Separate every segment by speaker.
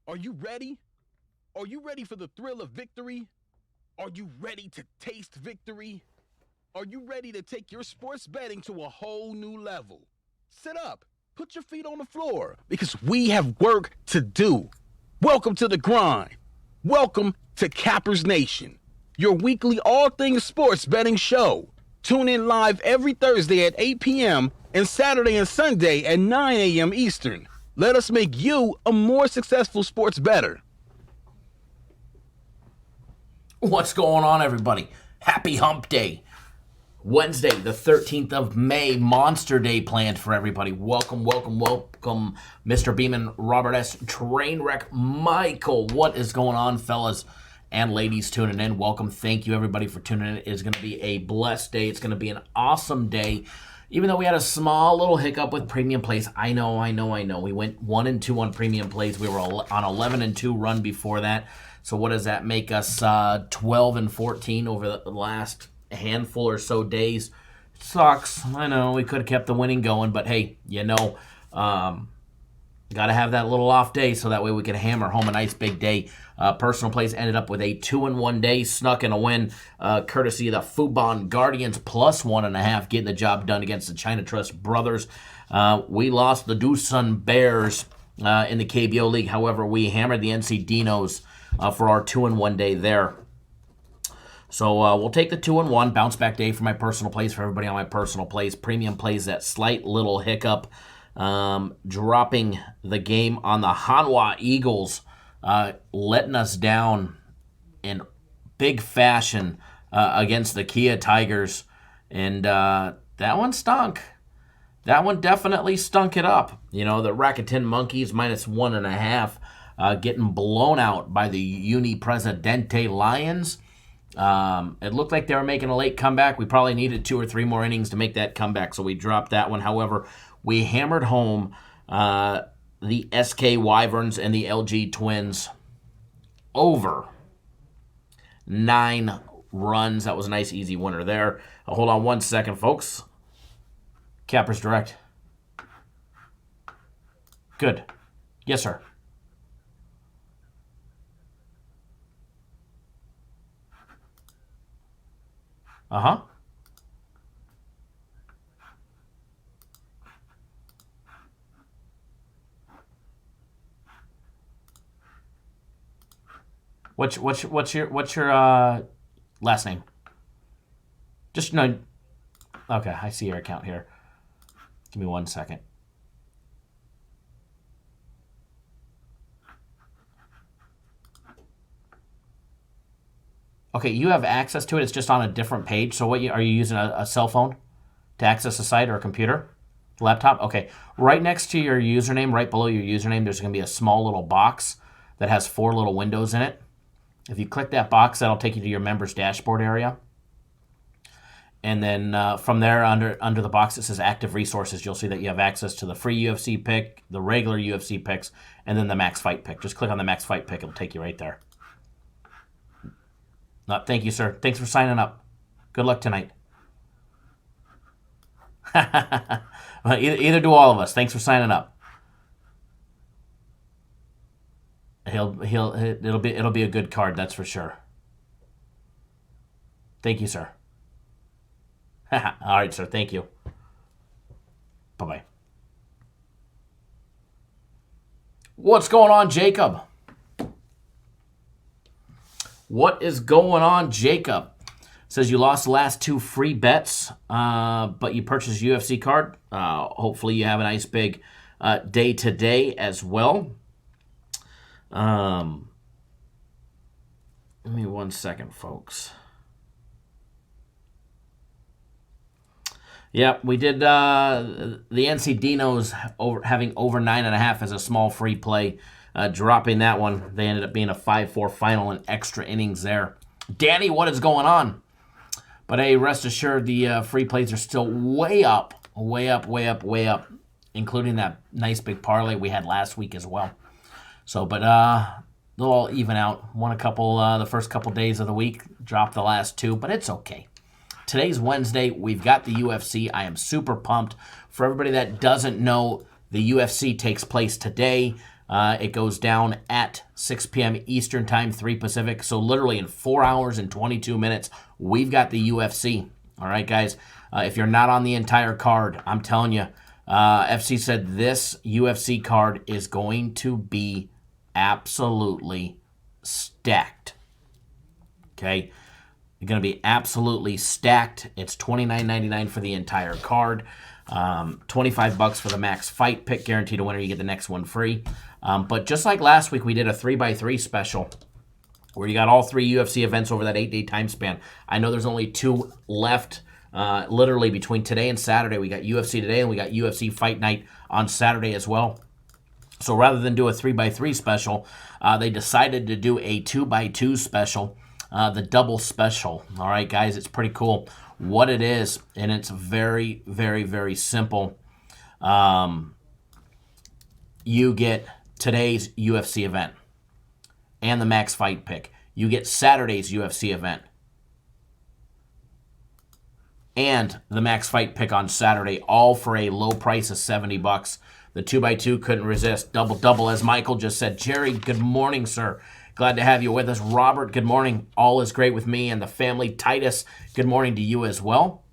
Speaker 1: Are you ready? Are you ready for the thrill of victory? Are you ready to taste victory? Are you ready to take your sports betting to a whole new level? Sit up, put your feet on the floor, because we have work to do. Welcome to the grind. Welcome to Cappers Nation, your weekly all things sports betting show. Tune in live every Thursday at 8 p.m. and Saturday and Sunday at 9 a.m. Eastern. Let us make you a more successful sports bettor.
Speaker 2: What's going on, everybody? Happy Hump Day. Wednesday, the 13th of May, Monster Day planned for everybody. Welcome, Mr. Beeman, Robert S., Trainwreck, Michael. What is going on, fellas and ladies tuning in? Welcome. Thank you, everybody, for tuning in. It is going to be a blessed day. It's going to be an awesome day. Even though we had a small little hiccup with premium plays. I know. We went 1-2 on premium plays. We were on 11-2 run before that. So what does that make us? 12-14 over the last handful or so days. Sucks. I know we could have kept the winning going, but hey, got to have that little off day so that way we can hammer home a nice big day. Personal plays ended up with a 2-1 day, snuck in a win, courtesy of the Fubon Guardians plus 1.5, getting the job done against the China Trust Brothers. We lost the Doosan Bears in the KBO League. However, we hammered the NC Dinos for our 2-1 day there. So we'll take the 2-1 bounce back day for my personal plays, for everybody on my personal plays. Premium plays, that slight little hiccup, dropping the game on the Hanwha Eagles, letting us down in big fashion against the Kia Tigers. And that one stunk. That one definitely stunk it up. The Rakuten Monkeys minus 1.5, getting blown out by the Uni Presidente Lions. It looked like they were making a late comeback. We probably needed 2 or 3 more innings to make that comeback, so we dropped that one. However, we hammered home the SK Wyverns and the LG Twins over 9 runs. That was a nice, easy winner there. Hold on one second, folks. Cappers Direct. Good. Yes, sir. Uh-huh. What's your last name? Just no. Okay, I see your account here. Give me 1 second. Okay, you have access to it. It's just on a different page. So are you using a cell phone to access the site, or a computer? Laptop? Okay. Right next to your username, right below your username, there's going to be a small little box that has 4 little windows in it. If you click that box, that'll take you to your members dashboard area. And then from there, under the box that says active resources, you'll see that you have access to the free UFC pick, the regular UFC picks, and then the max fight pick. Just click on the max fight pick. It'll take you right there. Thank you, sir. Thanks for signing up. Good luck tonight. Either do all of us. Thanks for signing up. It'll be a good card, that's for sure. Thank you, sir. All right, sir. Thank you. Bye-bye. What's going on, Jacob? What is going on, Jacob? Says you lost the last 2 free bets, but you purchased a UFC card. Hopefully you have a nice big day today as well. Give me 1 second, folks. Yep, we did the NC Dinos having over 9.5 as a small free play. Dropping that one. They ended up being a 5-4 final and extra innings there. Danny, what is going on? But hey, rest assured, the free plays are still way up, including that nice big parlay we had last week as well. So, but they'll all even out. Won a couple the first couple days of the week, dropped the last 2, but it's okay. Today's Wednesday. We've got the UFC. I am super pumped. For everybody that doesn't know, the UFC takes place today. It goes down at 6 p.m. Eastern Time, 3 Pacific. So literally in 4 hours and 22 minutes, we've got the UFC. All right, guys. If you're not on the entire card, I'm telling you, FC said this UFC card is going to be absolutely stacked. Okay? Going to be absolutely stacked. It's $29.99 for the entire card. $25 for the max fight pick, guaranteed a winner. You get the next one free. But just like last week, we did a 3x3 special where you got all 3 UFC events over that 8-day time span. I know there's only 2 left. Literally between today and Saturday, we got UFC today and we got UFC Fight Night on Saturday as well. So rather than do a 3x3 special, they decided to do a 2x2 special, the double special. All right, guys, it's pretty cool what it is, and it's very, very, very simple. You get today's UFC event and the max fight pick. You get Saturday's UFC event and the max fight pick on Saturday, all for a low price of $70. The 2x2 couldn't resist. Double, as Michael just said. Jerry, good morning, sir. Glad to have you with us. Robert, good morning. All is great with me and the family. Titus, good morning to you as well.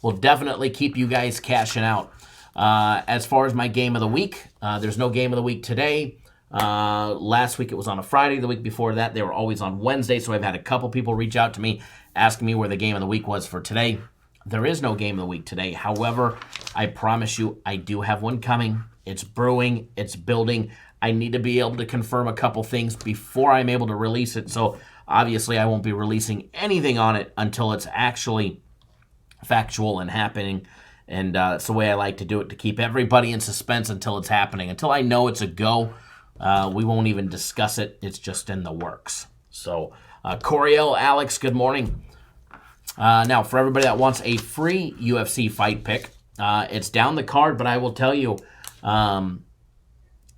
Speaker 2: We'll definitely keep you guys cashing out. As far as my game of the week, there's no game of the week today. Last week it was on a Friday. The week before that, they were always on Wednesday. So I've had a couple people reach out to me asking me where the game of the week was for today. There is no game of the week today. However, I promise you, I do have one coming. It's brewing. It's building. I need to be able to confirm a couple things before I'm able to release it. So obviously, I won't be releasing anything on it until it's actually factual and happening. And that's the way I like to do it, to keep everybody in suspense until it's happening. Until I know it's a go, we won't even discuss it. It's just in the works. So, Coriel, Alex, good morning. Now, for everybody that wants a free UFC fight pick, it's down the card, but I will tell you,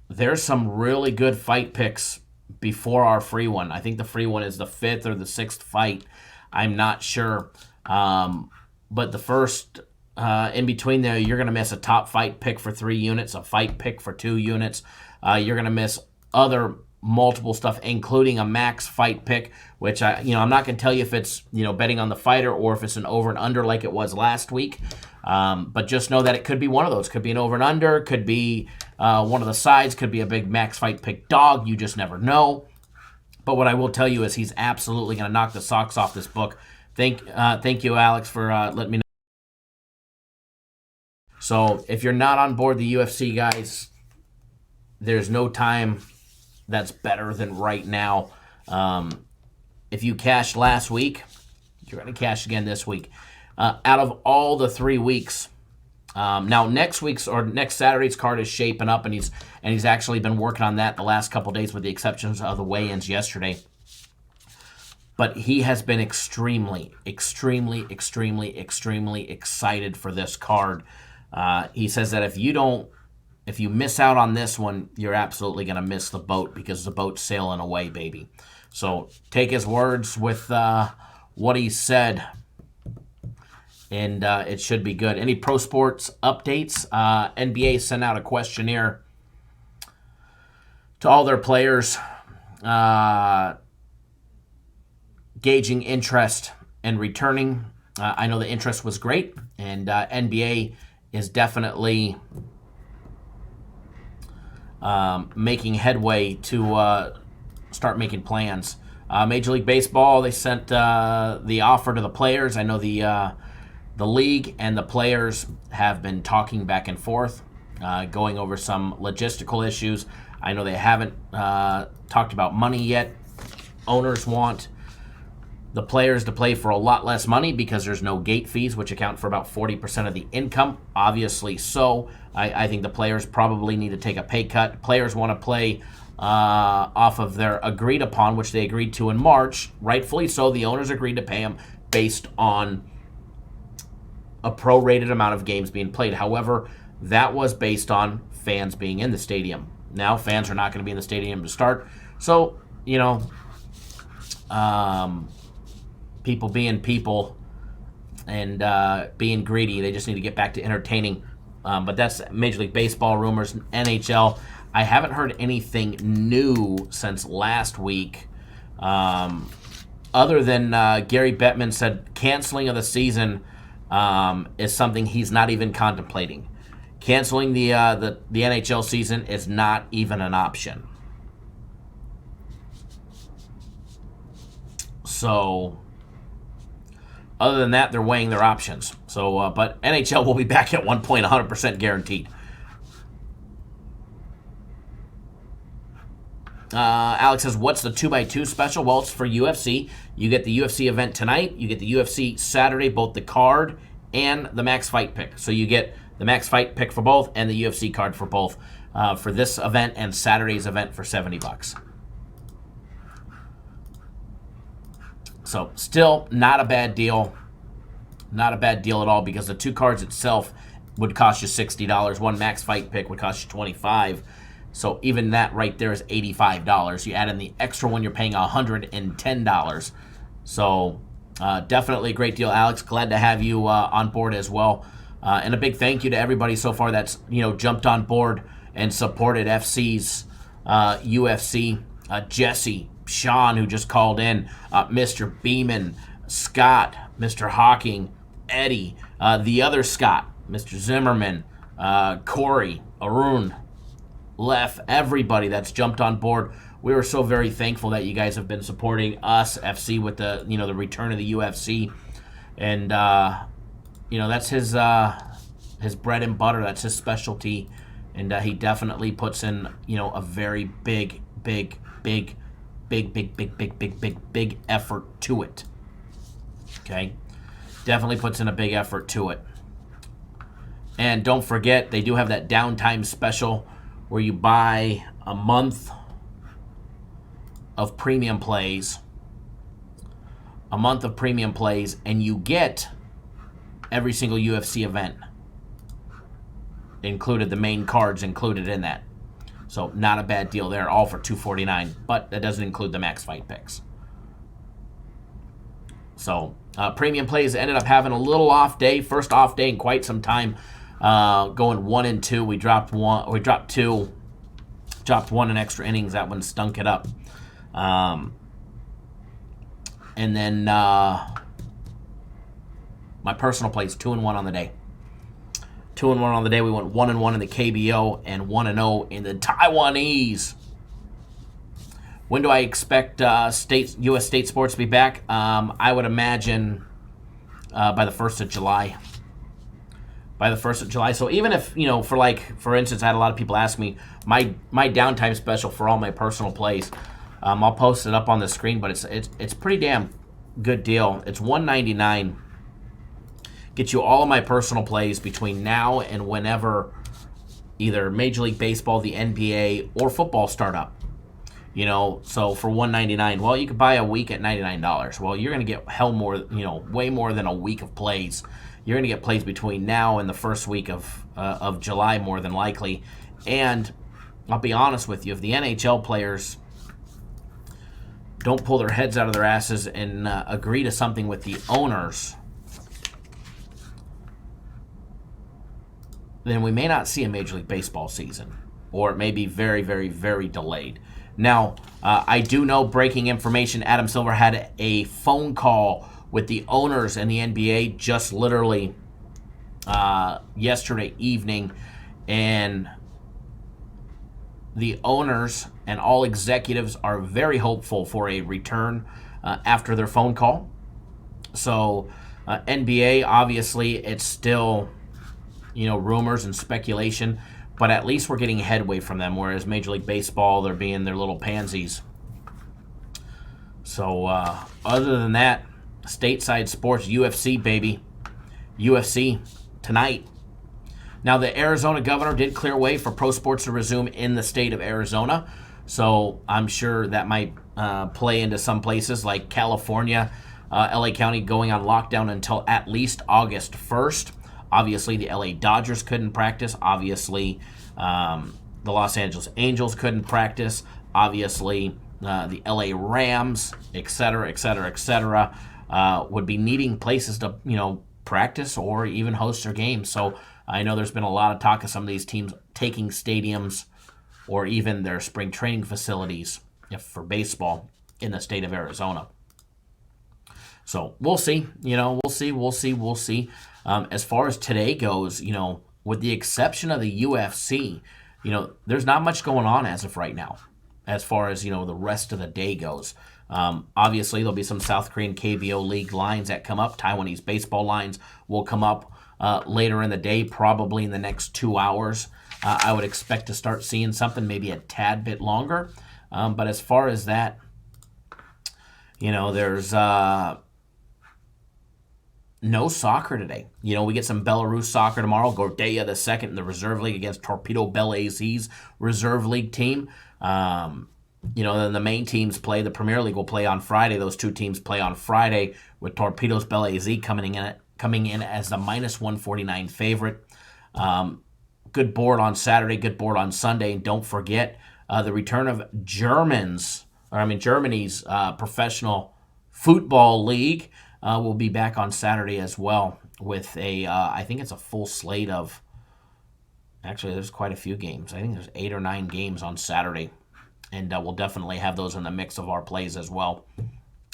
Speaker 2: there's some really good fight picks before our free one. I think the free one is the 5th or the 6th fight. I'm not sure. But the first, in between there, you're going to miss a top fight pick for 3 units, a fight pick for 2 units. You're going to miss other multiple stuff, including a max fight pick, which I'm not going to tell you if it's, betting on the fighter or if it's an over and under like it was last week. But just know that it could be one of those. Could be an over and under, could be one of the sides, could be a big max fight pick dog. You just never know. But what I will tell you is he's absolutely going to knock the socks off this book. Thank you, Alex, for letting me know. So if you're not on board the UFC, guys, there's no time that's better than right now. If you cashed last week, you're going to cash again this week. Out of all the 3 weeks, now next Saturday's card is shaping up, and he's actually been working on that the last couple days, with the exceptions of the weigh-ins yesterday. But he has been extremely, extremely, extremely, extremely excited for this card. He says that if you miss out on this one, you're absolutely going to miss the boat, because the boat's sailing away, baby. So take his words with what he said, and it should be good. Any pro sports updates? NBA sent out a questionnaire to all their players, gauging interest and returning. I know the interest was great, and NBA is definitely making headway to start making plans. Major League Baseball, they sent the offer to the players. I know the league and the players have been talking back and forth, going over some logistical issues. I know they haven't talked about money yet. Owners want the players to play for a lot less money because there's no gate fees, which account for about 40% of the income. Obviously so. I think the players probably need to take a pay cut. Players want to play off of their agreed upon, which they agreed to in March. Rightfully so. The owners agreed to pay them based on a prorated amount of games being played. However, that was based on fans being in the stadium. Now fans are not going to be in the stadium to start. So, people being people and being greedy, they just need to get back to entertaining. But that's Major League Baseball rumors. NHL, I haven't heard anything new since last week, other than Gary Bettman said canceling of the season is something he's not even contemplating. Canceling the NHL season is not even an option. So, other than that, they're weighing their options. So, but NHL will be back at one point, 100% guaranteed. Alex says, what's the 2x2 special? Well, it's for UFC. You get the UFC event tonight. You get the UFC Saturday, both the card and the max fight pick. So you get the max fight pick for both and the UFC card for both for this event and Saturday's event for $70. So still not a bad deal. Not a bad deal at all, because the two cards itself would cost you $60. One max fight pick would cost you $25. So even that right there is $85. You add in the extra one, you're paying $110. So definitely a great deal, Alex. Glad to have you on board as well. And a big thank you to everybody so far that's jumped on board and supported FC's UFC. Jesse, Sean, who just called in, Mr. Beeman, Scott, Mr. Hawking, Eddie, the other Scott, Mr. Zimmerman, Corey, Arun, Lef, everybody that's jumped on board. We were so very thankful that you guys have been supporting us, FC, with the the return of the UFC, and that's his bread and butter. That's his specialty, and he definitely puts in a very big effort to it. Okay, definitely puts in a big effort to it. And don't forget, they do have that downtime special where you buy a month of premium plays, and you get every single UFC event included, the main cards included in that. So not a bad deal there, all for $249, but that doesn't include the max fight picks. So premium plays ended up having a little off day, first off day in quite some time, going 1 and 2. We dropped 2, dropped 1 in extra innings. That one stunk it up. And then my personal plays 2-1 on the day. 2-1 on the day. We went 1-1 in the KBO and 1-0 in the Taiwanese. When do I expect U.S. state sports to be back? I would imagine by the 1st of July. So even if, for instance, I had a lot of people ask me my downtime special for all my personal plays. I'll post it up on the screen, but it's pretty damn good deal. It's $199. Get you all of my personal plays between now and whenever either Major League Baseball, the NBA, or football start up. So for $199, well, you could buy a week at $99. Well, you're going to get way more than a week of plays. You're going to get plays between now and the first week of July, more than likely. And I'll be honest with you, if the NHL players don't pull their heads out of their asses and agree to something with the owners, then we may not see a Major League Baseball season, or it may be very, very, very delayed. Now, I do know, breaking information, Adam Silver had a phone call with the owners and the NBA just literally yesterday evening, and the owners and all executives are very hopeful for a return after their phone call. So NBA, obviously, it's still rumors and speculation, but at least we're getting headway from them, whereas Major League Baseball, they're being their little pansies. So other than that, stateside sports, UFC, baby. UFC tonight. Now, the Arizona governor did clear way for pro sports to resume in the state of Arizona, so I'm sure that might play into some places like California, LA County going on lockdown until at least August 1st. Obviously, the LA Dodgers couldn't practice. Obviously, the Los Angeles Angels couldn't practice. Obviously, the LA Rams, etc., would be needing places to, practice or even host their games. So I know there's been a lot of talk of some of these teams taking stadiums or even their spring training facilities for baseball in the state of Arizona. So we'll see. We'll see. As far as today goes, with the exception of the UFC, there's not much going on as of right now. As far as the rest of the day goes, obviously there'll be some South Korean KBO league lines that come up. Taiwanese baseball lines will come up later in the day, probably in the next 2 hours. I would expect to start seeing something maybe a tad bit longer. But as far as that, there's no soccer today. We get some Belarus soccer tomorrow. Gordeya the second in the reserve league against Torpedo Bell AZ's reserve league team. Then the main teams play. The Premier League will play on Friday. Those two teams play on Friday with Torpedo's Bell AZ coming in as the -149 favorite. Good board on Saturday. Good board on Sunday. And don't forget the return of Germany's professional football league. Will be back on Saturday as well with I think it's a full slate of, actually there's quite a few games. I think there's 8 or 9 games on Saturday. And we'll definitely have those in the mix of our plays as well,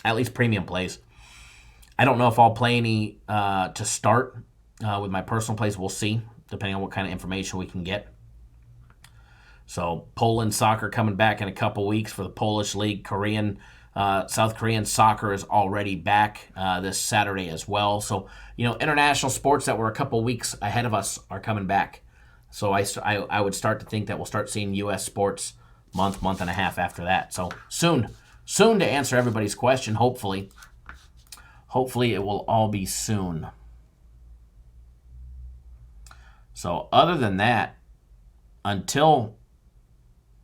Speaker 2: at least premium plays. I don't know if I'll play any to start with my personal plays. We'll see, depending on what kind of information we can get. So Poland soccer coming back in a couple weeks for the Polish league. South Korean soccer is already back this Saturday as well. So, international sports that were a couple weeks ahead of us are coming back. So I would start to think that we'll start seeing U.S. sports month and a half after that. So soon to answer everybody's question, hopefully. Hopefully it will all be soon. So other than that, until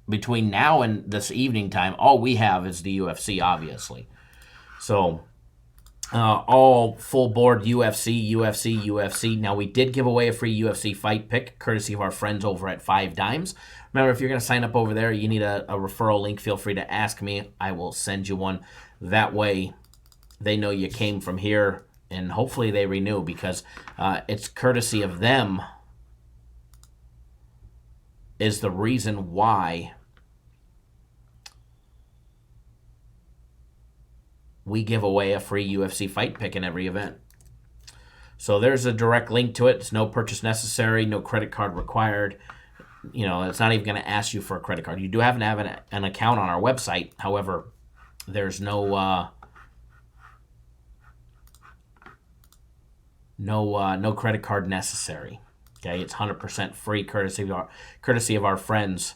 Speaker 2: between now and this evening time, all we have is the UFC, obviously. So all full board UFC. Now, we did give away a free UFC fight pick, courtesy of our friends over at 5 Dimes. Remember, if you're going to sign up over there, you need a referral link. Feel free to ask me. I will send you one. That way, they know you came from here, and hopefully they renew, because it's courtesy of them is the reason why we give away a free UFC fight pick in every event. So there's a direct link to it. It's no purchase necessary, no credit card required. It's not even going to ask you for a credit card. You do have to have an account on our website. However, there's no credit card necessary. Okay, it's 100% free, courtesy of our friends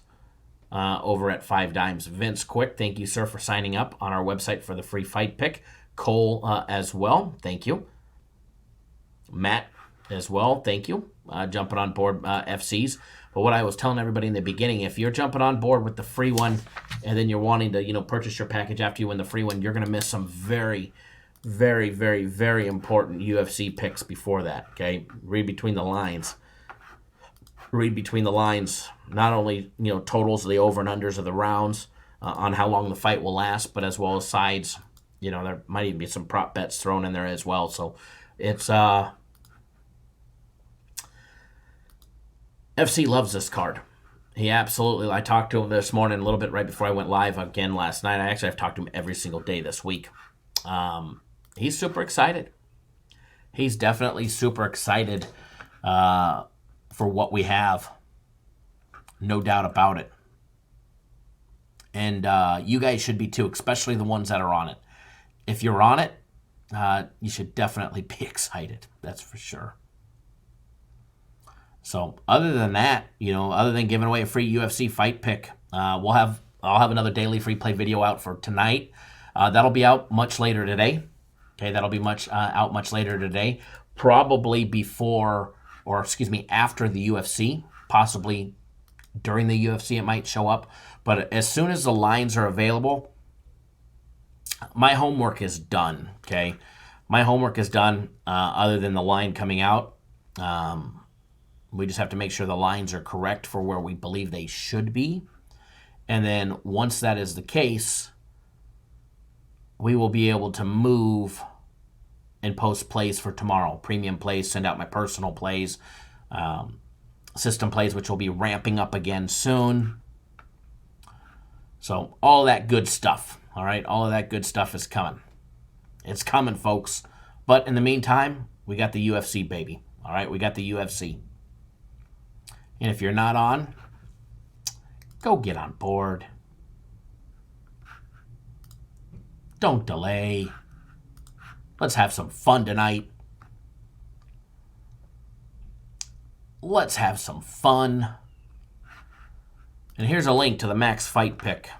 Speaker 2: over at 5 Dimes. Vince Quick, thank you, sir, for signing up on our website for the free fight pick. Cole as well, thank you. Matt as well, thank you. Jumping on board FCs. But what I was telling everybody in the beginning, if you're jumping on board with the free one and then you're wanting to purchase your package after you win the free one, you're going to miss some very, very, very, very important UFC picks before that. Okay, read between the lines. Not only totals of the over and unders of the rounds on how long the fight will last, but as well as sides. There might even be some prop bets thrown in there as well. So it's FC loves this card. He absolutely. I talked to him this morning a little bit right before I went live again last night. I've talked to him every single day this week. He's super excited. He's definitely super excited for what we have. No doubt about it. And you guys should be too, especially the ones that are on it. If you're on it, you should definitely be excited. That's for sure. So other than that, other than giving away a free UFC fight pick, I'll have another daily free play video out for tonight. That'll be out much later today. Okay, that'll be out much later today. Probably after the UFC, possibly during the UFC it might show up. But as soon as the lines are available, my homework is done, okay? My homework is done other than the line coming out. We just have to make sure the lines are correct for where we believe they should be. And then once that is the case, we will be able to move and post plays for tomorrow. Premium plays, send out my personal plays, system plays, which will be ramping up again soon. So all that good stuff, all right? All of that good stuff is coming. It's coming, folks. But in the meantime, we got the UFC, baby. All right, we got the UFC. And if you're not on, go get on board. Don't delay. Let's have some fun tonight. Let's have some fun. And here's a link to the max fight pick.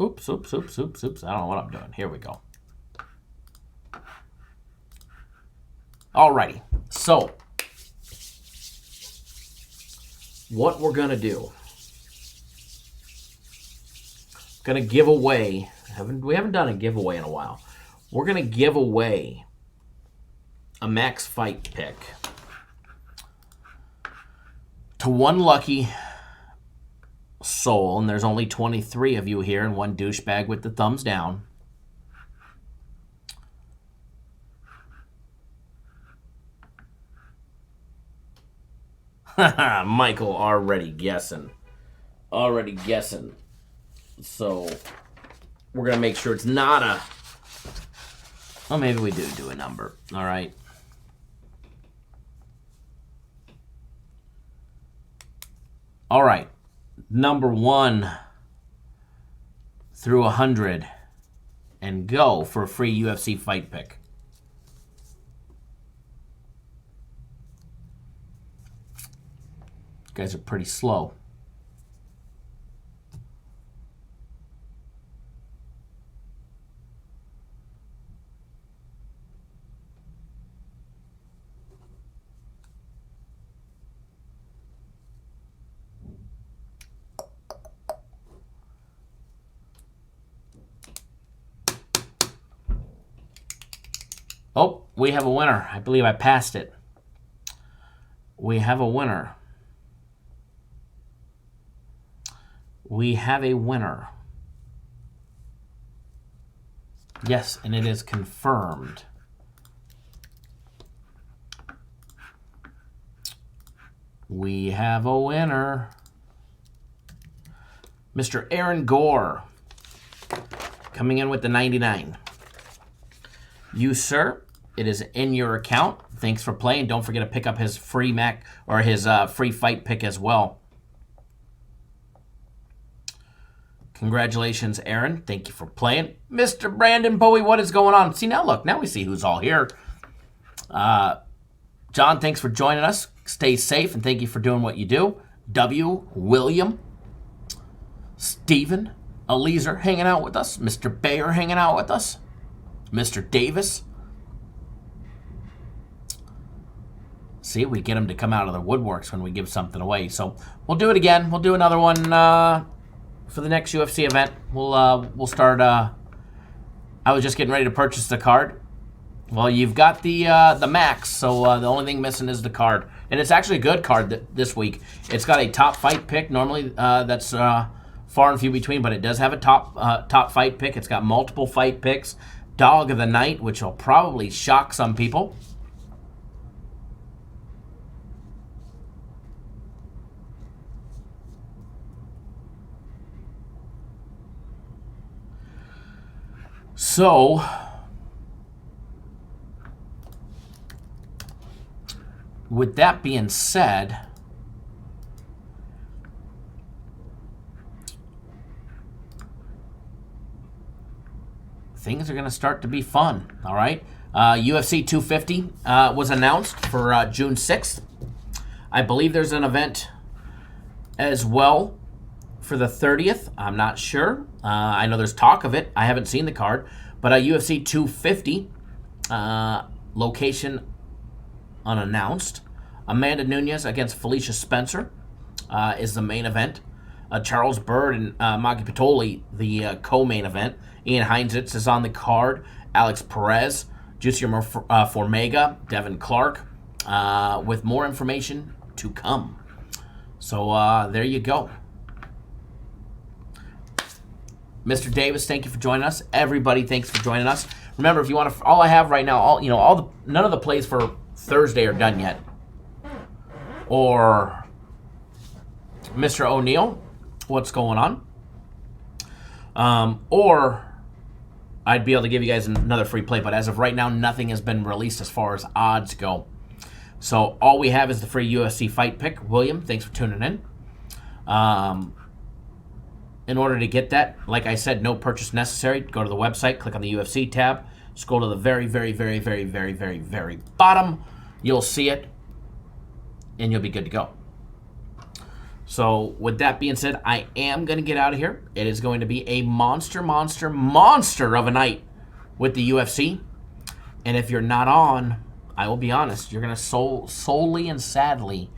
Speaker 2: Oops. I don't know what I'm doing. Here we go. Alrighty. So, what we're going to do. Going to give away. We haven't done a giveaway in a while. We're going to give away a max fight pick to one lucky soul, and there's only 23 of you here and one douchebag with the thumbs down. Michael already guessing. So we're going to make sure it's not a... Well, maybe we do a number. All right. All right. Number 1 through 100. And go for a free UFC fight pick. You guys are pretty slow. Oh, we have a winner. I believe I passed it. We have a winner. We have a winner. Yes, and it is confirmed. We have a winner. Mr. Aaron Gore coming in with the 99. You, sir, it is in your account. Thanks for playing. Don't forget to pick up his free his free fight pick as well. Congratulations, Aaron. Thank you for playing. Mr. Brandon Bowie, what is going on? See, now look. Now we see who's all here. John, thanks for joining us. Stay safe, and thank you for doing what you do. W. William. Stephen. Eliezer hanging out with us. Mr. Bayer hanging out with us. Mr. Davis. See, we get him to come out of the woodworks when we give something away. So we'll do it again. We'll do another one for the next UFC event. We'll start. I was just getting ready to purchase the card. Well, you've got the max, so the only thing missing is the card, and it's actually a good card this week. It's got a top fight pick. Normally, that's far and few between, but it does have a top fight pick. It's got multiple fight picks. Dog of the night, which will probably shock some people. So, with that being said, things are going to start to be fun, all right? UFC 250 was announced for June 6th. I believe there's an event as well for the 30th. I'm not sure. I know there's talk of it. I haven't seen the card. But UFC 250, location unannounced. Amanda Nunes against Felicia Spencer is the main event. Charles Byrd and Maki Pitoli, the co-main event. Ian Heinzitz is on the card. Alex Perez, Jussier Formega, Devin Clark, with more information to come. So there you go. Mr. Davis, thank you for joining us. Everybody, thanks for joining us. Remember, if you want to, all I have right now, none of the plays for Thursday are done yet. Or Mr. O'Neill, what's going on? Or I'd be able to give you guys another free play. But as of right now, nothing has been released as far as odds go. So all we have is the free UFC fight pick. William, thanks for tuning in. In order to get that, like I said, no purchase necessary. Go to the website, click on the UFC tab, scroll to the very, very, very, very, very, very, very bottom. You'll see it, and you'll be good to go. So with that being said, I am going to get out of here. It is going to be a monster of a night with the UFC. And if you're not on, I will be honest, you're going to solely and sadly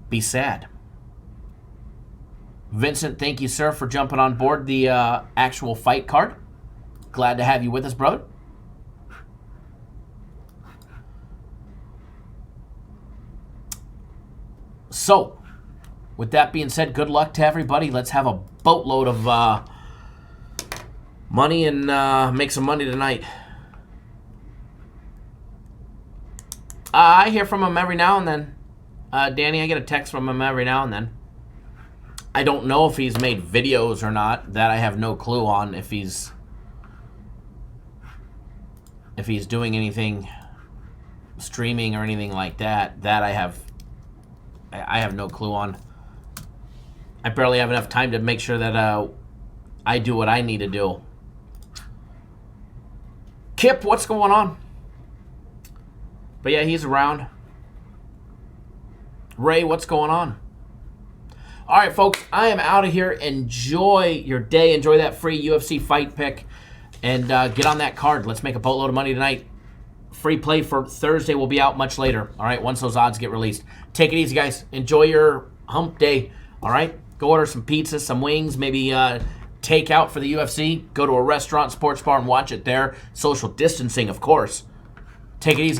Speaker 2: be sad. Vincent, thank you, sir, for jumping on board the actual fight card. Glad to have you with us, brother. So, with that being said, good luck to everybody. Let's have a boatload of money and make some money tonight. I hear from him every now and then. Danny, I get a text from him every now and then. I don't know if he's made videos or not. That I have no clue on. If he's doing anything, streaming or anything like that. That I have no clue on. I barely have enough time to make sure that I do what I need to do. Kip, what's going on? But yeah, he's around. Ray, what's going on? All right, folks, I am out of here. Enjoy your day. Enjoy that free UFC fight pick. And get on that card. Let's make a boatload of money tonight. Free play for Thursday will be out much later. All right, once those odds get released. Take it easy, guys. Enjoy your hump day. All right, go order some pizza, some wings, maybe take out for the UFC. Go to a restaurant, sports bar, and watch it there. Social distancing, of course. Take it easy, guys.